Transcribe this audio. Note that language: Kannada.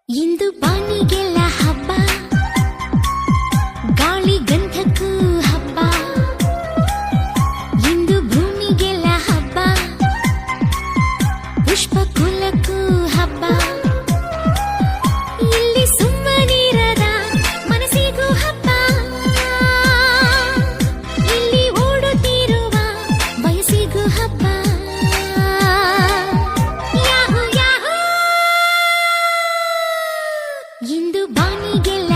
ಇಂದು ಬಾನಿಗೆಲ್ಲ ಹಬ್ಬ, ಗಾಳಿ ಗಂಧಕ್ಕೂ ಹಬ್ಬ. ಇಂದು ಭೂಮಿಗೆಲ್ಲ ಹಬ್ಬ, ಪುಷ್ಪ ಕುಲಕ್ಕೂ ಹಬ್ಬ. ಇಲ್ಲಿ ಸುಮ್ಮನಿರದ ಮನಸ್ಸಿಗೂ ಹಬ್ಬ, ಇಲ್ಲಿ ಓಡುತ್ತಿರುವ ವಯಸ್ಸಿಗೂ ಹಬ್ಬ. ಇಂದು ಬಾನಿಗೆಲ್ಲ